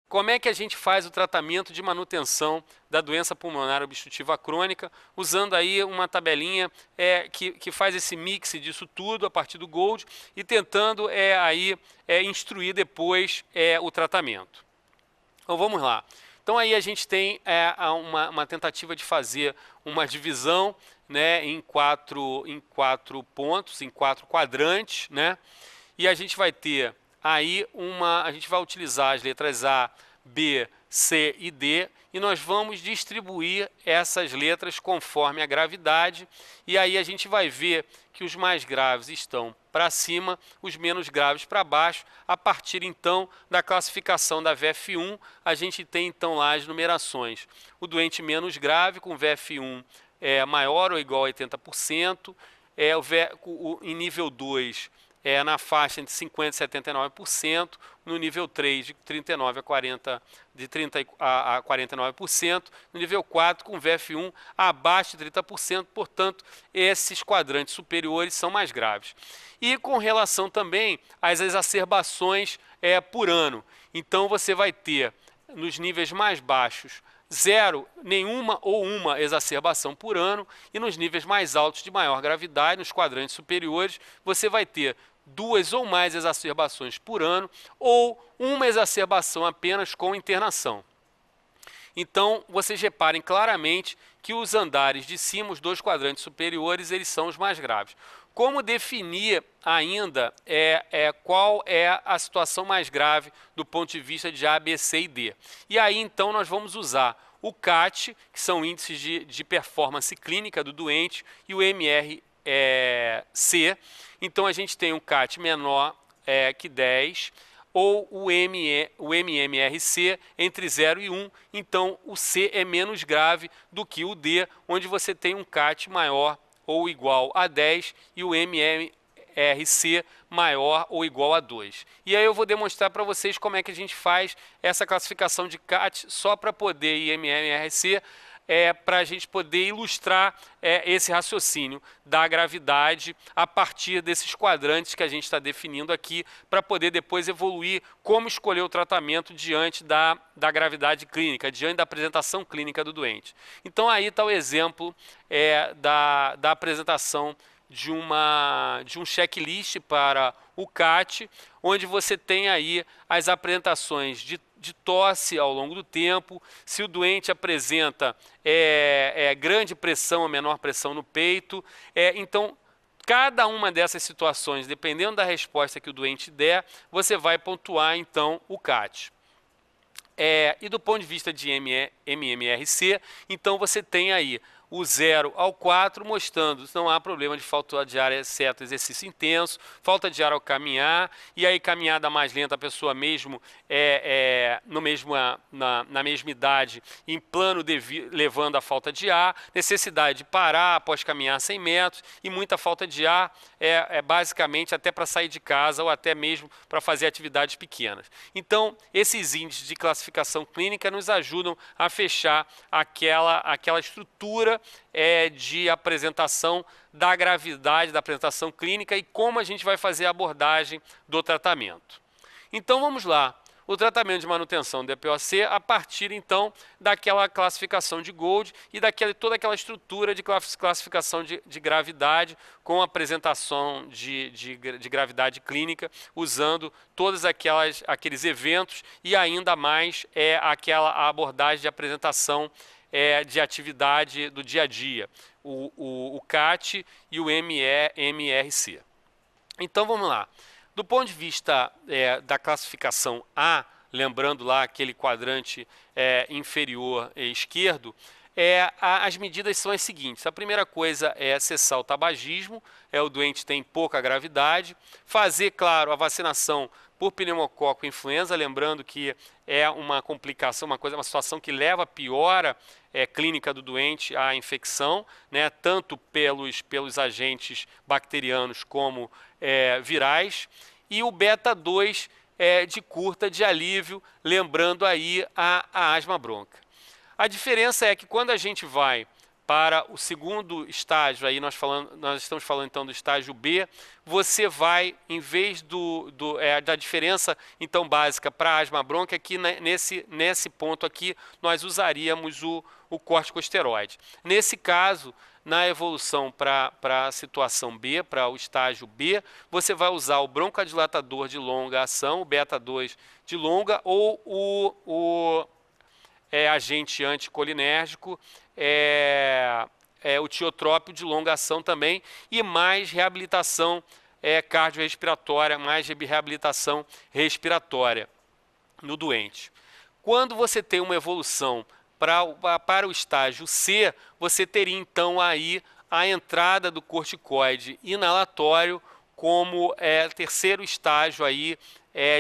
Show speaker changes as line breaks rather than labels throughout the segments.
Como é que a gente faz o tratamento de manutenção da doença pulmonar obstrutiva crônica, usando aí uma tabelinha que faz esse mix disso tudo a partir do GOLD e tentando instruir depois o tratamento. Então vamos lá. Então aí a gente tem uma tentativa de fazer uma divisão, né, em quatro pontos, em 4 quadrantes, né? E a gente vai ter aí a gente vai utilizar as letras A, B, C e D e nós vamos distribuir essas letras conforme a gravidade e aí a gente vai ver que os mais graves estão para cima, os menos graves para baixo. A partir então da classificação da VF1, a gente tem então lá as numerações. O doente menos grave com VF1 maior ou igual a 80%, em nível 2 na faixa entre 50% e 79%, no nível 3 de 39% a 40%, de 30% a 49%, no nível 4 com VF1 abaixo de 30%, portanto, esses quadrantes superiores são mais graves. E com relação também às exacerbações por ano, então você vai ter nos níveis mais baixos 0, nenhuma ou uma exacerbação por ano, e nos níveis mais altos de maior gravidade, nos quadrantes superiores, você vai ter 2 ou mais exacerbações por ano, ou uma exacerbação apenas com internação. Então, vocês reparem claramente que os andares de cima, os 2 quadrantes superiores, eles são os mais graves. Como definir ainda qual é a situação mais grave do ponto de vista de A, B, C e D? E aí, então, nós vamos usar o CAT, que são índices de performance clínica do doente, e o MRC. Então, a gente tem um CAT menor que 10, ou o MMRC entre 0 e 1, então o C é menos grave do que o D, onde você tem um CAT maior ou igual a 10 e o MMRC maior ou igual a 2. E aí eu vou demonstrar para vocês como é que a gente faz essa classificação de CAT só para poder ir MMRC, para a gente poder ilustrar esse raciocínio da gravidade a partir desses quadrantes que a gente está definindo aqui, para poder depois evoluir como escolher o tratamento diante da gravidade clínica, diante da apresentação clínica do doente. Então aí está o exemplo da apresentação de um checklist para o CAT, onde você tem aí as apresentações de tosse ao longo do tempo, se o doente apresenta grande pressão ou menor pressão no peito. Então, cada uma dessas situações, dependendo da resposta que o doente der, você vai pontuar então o CAT. E do ponto de vista de MMRC, então você tem aí o 0 ao 4, mostrando que não há problema de falta de ar, exceto exercício intenso, falta de ar ao caminhar, e aí caminhada mais lenta, a pessoa mesmo na mesma idade, em plano levando a falta de ar, necessidade de parar após caminhar 100 metros, e muita falta de ar, basicamente até para sair de casa, ou até mesmo para fazer atividades pequenas. Então, esses índices de classificação clínica nos ajudam a fechar aquela estrutura de apresentação da gravidade, da apresentação clínica e como a gente vai fazer a abordagem do tratamento. Então vamos lá, o tratamento de manutenção do DPOC a partir então daquela classificação de GOLD e toda aquela estrutura de classificação de gravidade com apresentação de gravidade clínica, usando todos aqueles eventos e ainda mais aquela abordagem de apresentação de atividade do dia a dia, o CAT e o MRC. Então vamos lá. Do ponto de vista da classificação A, lembrando lá aquele quadrante inferior esquerdo, as medidas são as seguintes. A primeira coisa é cessar o tabagismo, o doente tem pouca gravidade, fazer, claro, a vacinação por pneumococo e influenza, lembrando que é uma complicação, uma situação que leva a piora clínica do doente à infecção, né, tanto pelos agentes bacterianos como virais, e o beta-2 de curta de alívio, lembrando aí a asma bronca. A diferença é que quando a gente vai para o segundo estágio, aí nós estamos falando então do estágio B, você vai, em vez da diferença então básica para asma bronca, aqui nesse ponto aqui nós usaríamos o corticosteroide. Nesse caso, na evolução para a situação B, para o estágio B, você vai usar o broncodilatador de longa ação, o beta-2 de longa, ou o agente anticolinérgico, o tiotrópio de longa ação também, e mais reabilitação cardiorrespiratória, mais reabilitação respiratória no doente. Quando você tem uma evolução para o estágio C, você teria então aí a entrada do corticoide inalatório como terceiro estágio aí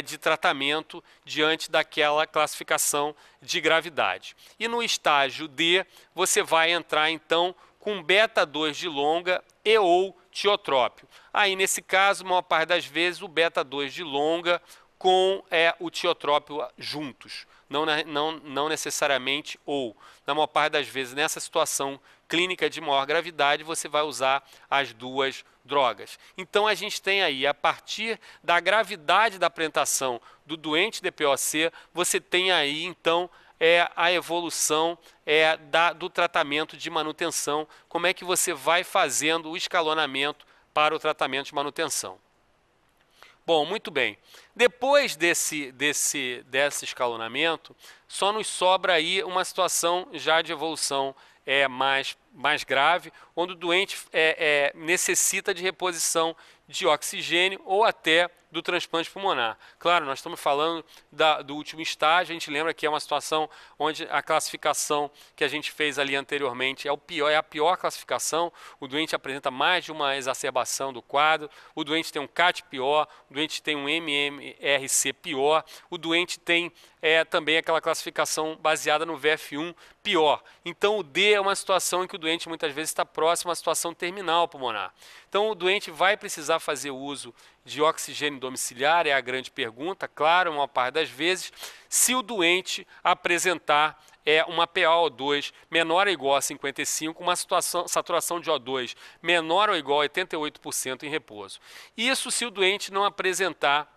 de tratamento diante daquela classificação de gravidade. E no estágio D, você vai entrar então com beta-2 de longa e ou tiotrópio. Aí nesse caso, a maior parte das vezes, o beta-2 de longa com o tiotrópio juntos. Não necessariamente ou. Na maior parte das vezes, nessa situação clínica de maior gravidade, você vai usar as duas drogas. Então, a gente tem aí, a partir da gravidade da apresentação do doente DPOC, você tem aí, então, a evolução do tratamento de manutenção, como é que você vai fazendo o escalonamento para o tratamento de manutenção. Bom, muito bem. Depois desse escalonamento, só nos sobra aí uma situação já de evolução mais grave, onde o doente necessita de reposição de oxigênio ou até do transplante pulmonar. Claro, nós estamos falando do último estágio, a gente lembra que é uma situação onde a classificação que a gente fez ali anteriormente é a pior classificação, o doente apresenta mais de uma exacerbação do quadro, o doente tem um CAT pior, o doente tem um MMRC pior, o doente tem também aquela classificação baseada no VF1 pior. Então o D é uma situação em que o doente muitas vezes está próximo à situação terminal pulmonar. Então o doente vai precisar fazer uso de oxigênio domiciliar, é a grande pergunta, claro, uma parte das vezes, se o doente apresentar uma PaO2 menor ou igual a 55, uma saturação de O2 menor ou igual a 88% em repouso. Isso se o doente não apresentar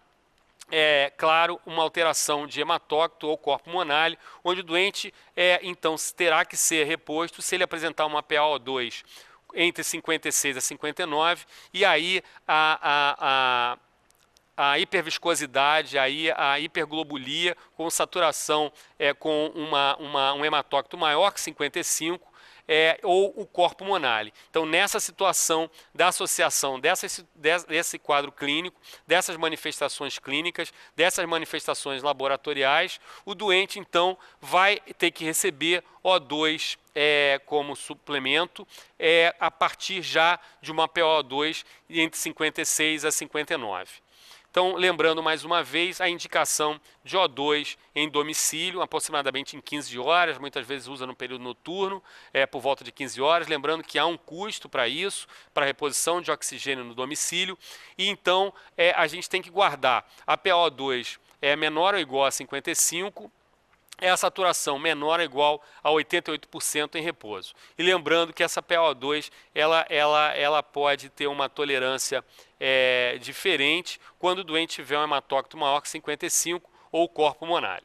claro, uma alteração de hematócito ou corpo pulmonar, onde o doente então terá que ser reposto se ele apresentar uma PaO2 entre 56 a 59, e aí a hiperviscosidade, aí a hiperglobulia com saturação com um hematócito maior que 55, ou o corpo pulmonar. Então, nessa situação da associação desse quadro clínico, dessas manifestações clínicas, dessas manifestações laboratoriais, o doente, então, vai ter que receber O2 como suplemento a partir já de uma PaO2 entre 56 a 59. Então, lembrando mais uma vez, a indicação de O2 em domicílio, aproximadamente em 15 horas, muitas vezes usa no período noturno, por volta de 15 horas, lembrando que há um custo para isso, para a reposição de oxigênio no domicílio, e então a gente tem que guardar a PaO2 menor ou igual a 55, a saturação menor ou igual a 88% em repouso. E lembrando que essa PaO2 ela pode ter uma tolerância diferente quando o doente tiver um hematócito maior que 55 ou corpo pulmonar.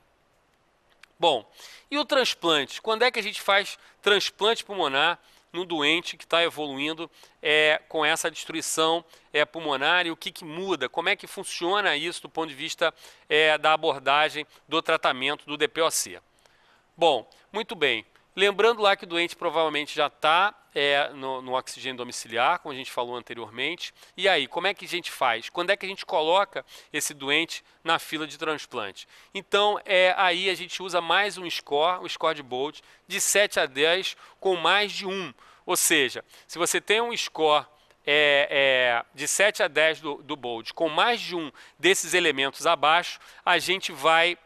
Bom, e o transplante? Quando é que a gente faz transplante pulmonar no doente que está evoluindo com essa destruição pulmonar, e o que muda? Como é que funciona isso do ponto de vista da abordagem do tratamento do DPOC? Bom, muito bem. Lembrando lá que o doente provavelmente já está no oxigênio domiciliar, como a gente falou anteriormente. E aí, como é que a gente faz? Quando é que a gente coloca esse doente na fila de transplante? Então, aí a gente usa mais um score, o score de Bolt, de 7 a 10 com mais de 1. Ou seja, se você tem um score de 7 a 10 do Bolt, com mais de um desses elementos abaixo, a gente vai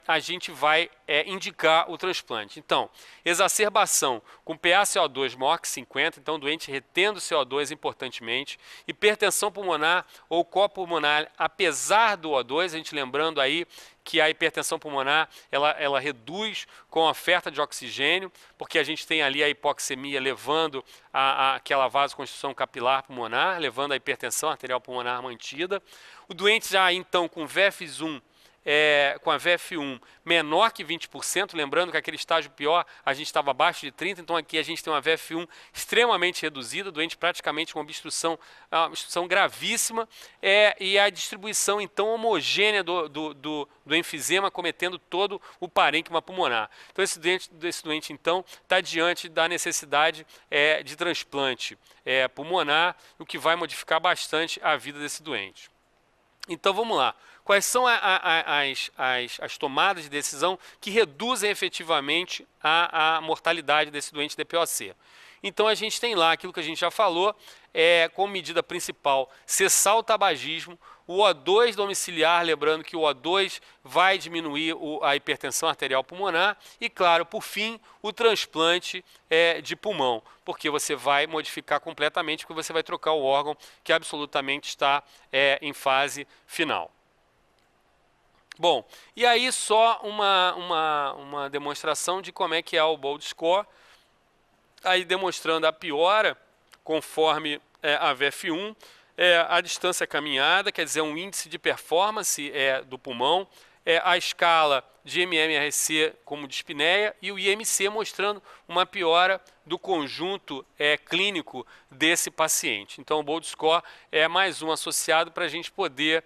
indicar o transplante. Então, exacerbação com PaCO2 maior que 50, então o doente retendo CO2 importantemente, hipertensão pulmonar ou copulmonar, apesar do O2, a gente lembrando aí que a hipertensão pulmonar ela reduz com a oferta de oxigênio, porque a gente tem ali a hipoxemia levando aquela vasoconstrição capilar pulmonar, levando a hipertensão arterial pulmonar mantida. O doente já então com VFS1, com a VF1 menor que 20%, lembrando que aquele estágio pior a gente estava abaixo de 30%, então aqui a gente tem uma VF1 extremamente reduzida, doente praticamente com obstrução gravíssima, e a distribuição então homogênea do enfisema cometendo todo o parênquima pulmonar. Então esse doente então está diante da necessidade de transplante pulmonar, o que vai modificar bastante a vida desse doente. Então vamos lá. Quais são as tomadas de decisão que reduzem efetivamente a mortalidade desse doente DPOC? Então a gente tem lá aquilo que a gente já falou, como medida principal, cessar o tabagismo, o O2 domiciliar, lembrando que o O2 vai diminuir a hipertensão arterial pulmonar e, claro, por fim, o transplante de pulmão, porque você vai modificar completamente, porque você vai trocar o órgão que absolutamente está em fase final. Bom, e aí só uma demonstração de como é que é o Bold Score, aí demonstrando a piora conforme a VF1, a distância caminhada, quer dizer, um índice de performance do pulmão, a escala de MMRC como dispneia e o IMC mostrando uma piora do conjunto clínico desse paciente. Então o Bold Score é mais um associado para a gente poder,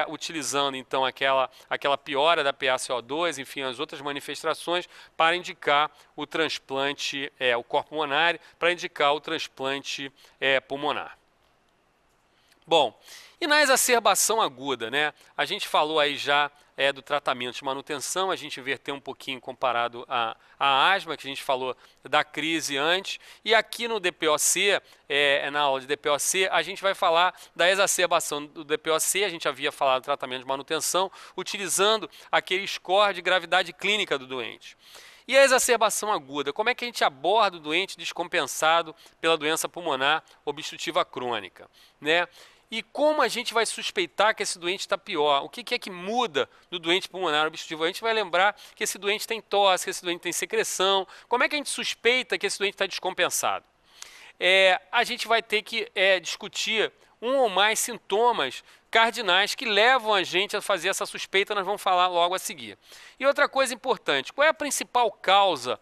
utilizando então aquela piora da PaCO2, enfim, as outras manifestações, para indicar o transplante, o corpo pulmonar, para indicar o transplante pulmonar. Bom, e na exacerbação aguda, né? A gente falou aí já do tratamento de manutenção, a gente inverteu um pouquinho comparado à asma, que a gente falou da crise antes, e aqui no DPOC, na aula de DPOC, a gente vai falar da exacerbação do DPOC, a gente havia falado do tratamento de manutenção, utilizando aquele score de gravidade clínica do doente. E a exacerbação aguda, como é que a gente aborda o doente descompensado pela doença pulmonar obstrutiva crônica, né? E como a gente vai suspeitar que esse doente está pior? O que é que muda do doente pulmonar obstrutivo? A gente vai lembrar que esse doente tem tosse, que esse doente tem secreção. Como é que a gente suspeita que esse doente está descompensado? A gente vai ter que discutir um ou mais sintomas cardinais que levam a gente a fazer essa suspeita, nós vamos falar logo a seguir. E outra coisa importante, qual é a principal causa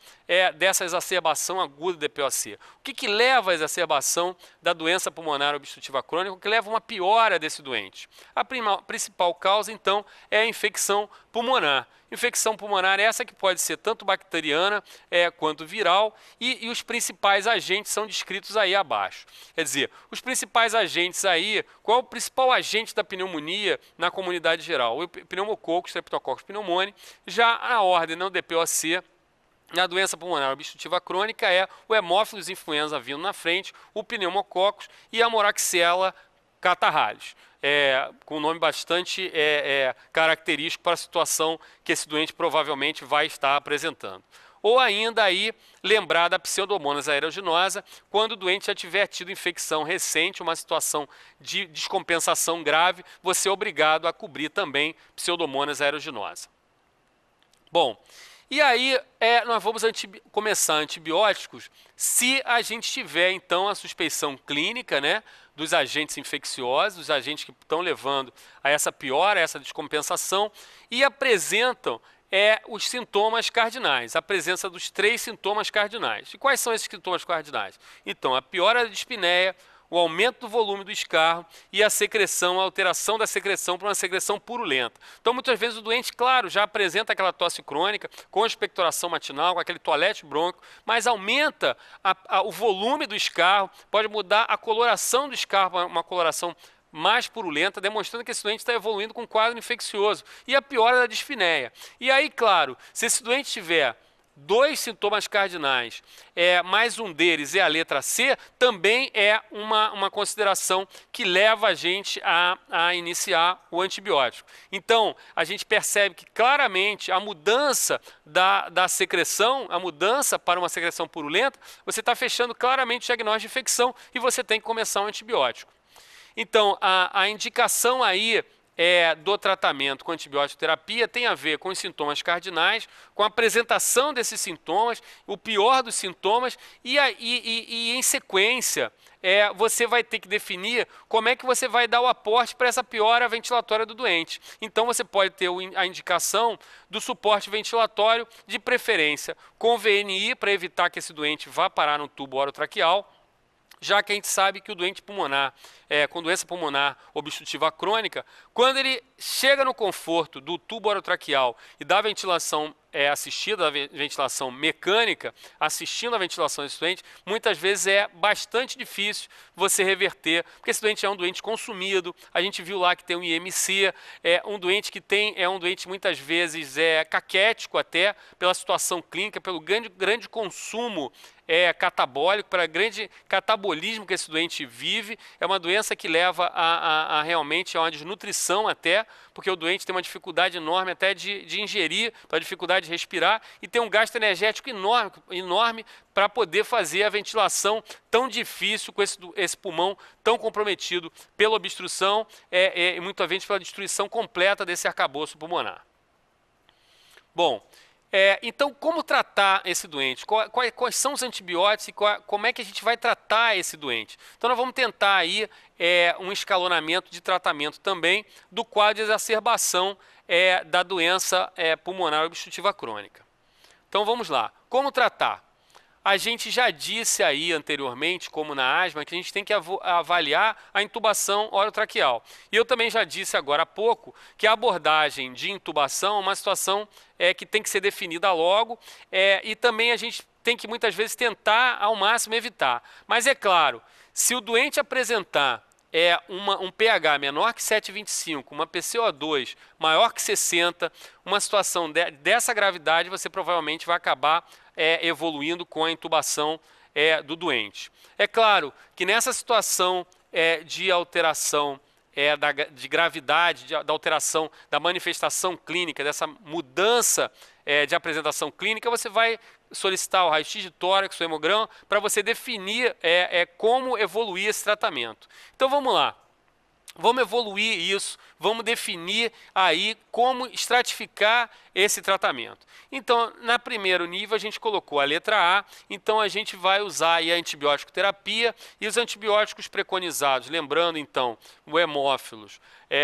dessa exacerbação aguda do DPOC? O que leva à exacerbação da doença pulmonar obstrutiva crônica, o que leva a uma piora desse doente? A principal causa, então, é a infecção pulmonar. Infecção pulmonar essa que pode ser tanto bacteriana quanto viral, e os principais agentes são descritos aí abaixo. Quer dizer, os principais agentes aí, qual é o principal agente da pneumonia na comunidade geral? O pneumococcus, Streptococcus pneumoniae. Já na ordem, no DPOC, na doença pulmonar obstrutiva crônica, é o Haemophilus influenza vindo na frente, o pneumococcus e a Moraxella catarrhalis. Com um nome bastante característico para a situação que esse doente provavelmente vai estar apresentando. Ou ainda aí lembrar da Pseudomonas aeruginosa, quando o doente já tiver tido infecção recente, uma situação de descompensação grave, você é obrigado a cobrir também Pseudomonas aeruginosa. Bom, e aí nós vamos começar antibióticos se a gente tiver então a suspeição clínica, né, dos agentes infecciosos, dos agentes que estão levando a essa piora, a essa descompensação, e apresentam os sintomas cardinais, a presença dos 3 sintomas cardinais. E quais são esses sintomas cardinais? Então, a piora da dispneia, o aumento do volume do escarro e a secreção, a alteração da secreção para uma secreção purulenta. Então, muitas vezes o doente, claro, já apresenta aquela tosse crônica, com expectoração matinal, com aquele toalete bronco, mas aumenta o volume do escarro, pode mudar a coloração do escarro para uma coloração mais purulenta, demonstrando que esse doente está evoluindo com um quadro infeccioso. E a piora da dispneia. E aí, claro, se esse doente tiver 2 sintomas cardinais, mais um deles é a letra C, também é uma consideração que leva a gente a iniciar o antibiótico. Então, a gente percebe que claramente a mudança da secreção, a mudança para uma secreção purulenta, você está fechando claramente o diagnóstico de infecção e você tem que começar um antibiótico. Então, a indicação aí do tratamento com antibiótico terapia tem a ver com os sintomas cardinais, com a apresentação desses sintomas, o pior dos sintomas, e em sequência você vai ter que definir como é que você vai dar o aporte para essa piora ventilatória do doente. Então você pode ter a indicação do suporte ventilatório, de preferência com VNI, para evitar que esse doente vá parar no tubo orotraqueal, já que a gente sabe que o doente pulmonar, com doença pulmonar obstrutiva crônica, quando ele chega no conforto do tubo orotraqueal e da ventilação assistida, da ventilação mecânica, assistindo a ventilação desse doente, muitas vezes é bastante difícil você reverter, porque esse doente é um doente consumido, a gente viu lá que tem um IMC, é um doente muitas vezes caquético até, pela situação clínica, pelo grande consumo catabólico, para grande catabolismo que esse doente vive. É uma doença que leva realmente a uma desnutrição até, porque o doente tem uma dificuldade enorme até de ingerir, uma dificuldade de respirar, e tem um gasto energético enorme para poder fazer a ventilação tão difícil com esse pulmão tão comprometido pela obstrução e muitas vezes pela destruição completa desse arcabouço pulmonar. Bom, então, como tratar esse doente? Quais são os antibióticos e como é que a gente vai tratar esse doente? Então, nós vamos tentar aí um escalonamento de tratamento também do quadro de exacerbação da doença pulmonar obstrutiva crônica. Então, vamos lá. Como tratar? A gente já disse aí anteriormente, como na asma, que a gente tem que avaliar a intubação orotraqueal. E eu também já disse agora há pouco que a abordagem de intubação é uma situação que tem que ser definida logo, e também a gente tem que muitas vezes tentar ao máximo evitar. Mas é claro, se o doente apresentar um pH menor que 7,25, uma PCO2 maior que 60, uma situação dessa gravidade, você provavelmente vai acabar evoluindo com a intubação do doente. É claro que nessa situação de alteração de gravidade, da alteração da manifestação clínica, dessa mudança de apresentação clínica, você vai solicitar o raio-x de tórax, o hemograma, para você definir como evoluir esse tratamento. Então vamos lá. Vamos evoluir isso, vamos definir aí como estratificar esse tratamento. Então, na primeiro nível, a gente colocou a letra A, então a gente vai usar aí a antibiótico terapia e os antibióticos preconizados, lembrando então o hemófilos,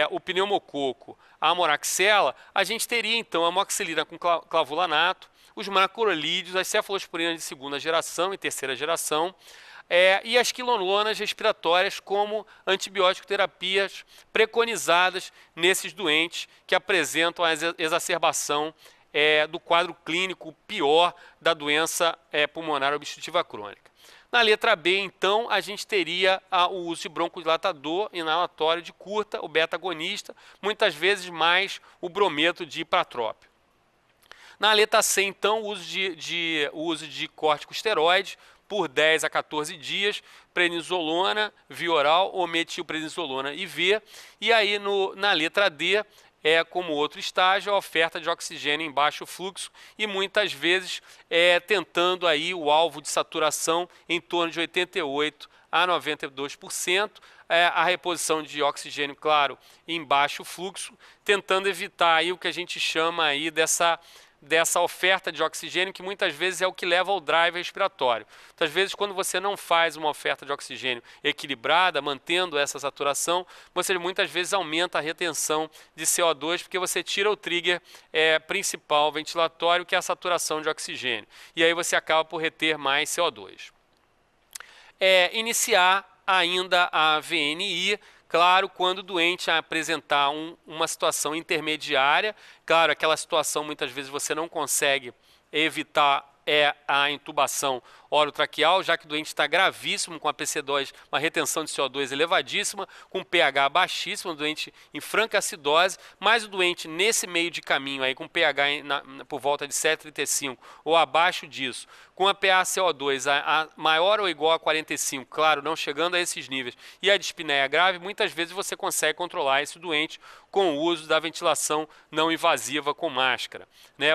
o pneumococo, a amoraxela, a gente teria então a amoxicilina com clavulanato, os macrolídeos, as cefalosporinas de segunda geração e terceira geração, e as quinolonas respiratórias como antibiótico terapias preconizadas nesses doentes que apresentam a exacerbação do quadro clínico pior da doença pulmonar obstrutiva crônica. Na letra B, então, a gente teria o uso de broncodilatador inalatório de curta, o beta-agonista, muitas vezes mais o brometo de ipratrópio. Na letra C, então, o uso de corticosteroides por 10 a 14 dias, prednisolona, via oral ou metilprednisolona IV. E aí, na letra D, como outro estágio, a oferta de oxigênio em baixo fluxo e muitas vezes tentando aí o alvo de saturação em torno de 88% a 92%, a reposição de oxigênio, claro, em baixo fluxo, tentando evitar aí o que a gente chama aí dessa oferta de oxigênio, que muitas vezes é o que leva ao drive respiratório. Muitas vezes, quando você não faz uma oferta de oxigênio equilibrada, mantendo essa saturação, você muitas vezes aumenta a retenção de CO2, porque você tira o trigger principal ventilatório, que é a saturação de oxigênio. E aí você acaba por reter mais CO2. Iniciar ainda a VNI, claro, quando o doente apresentar uma situação intermediária, claro, aquela situação muitas vezes você não consegue evitar a intubação orotraqueal, já que o doente está gravíssimo, com a PC2, uma retenção de CO2 elevadíssima, com pH baixíssimo, o doente em franca acidose, mas o doente nesse meio de caminho, aí, com pH por volta de 7,35 ou abaixo disso, com a PaCO2 a maior ou igual a 45, claro, não chegando a esses níveis, e a dispneia grave, muitas vezes você consegue controlar esse doente com o uso da ventilação não invasiva com máscara.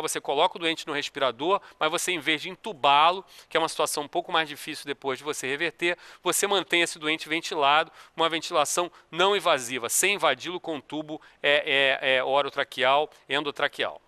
Você coloca o doente no respirador, mas você em vez de entubá-lo, que é uma situação um pouco mais difícil depois de você reverter, você mantém esse doente ventilado, uma ventilação não invasiva, sem invadi-lo com tubo orotraqueal, endotraqueal.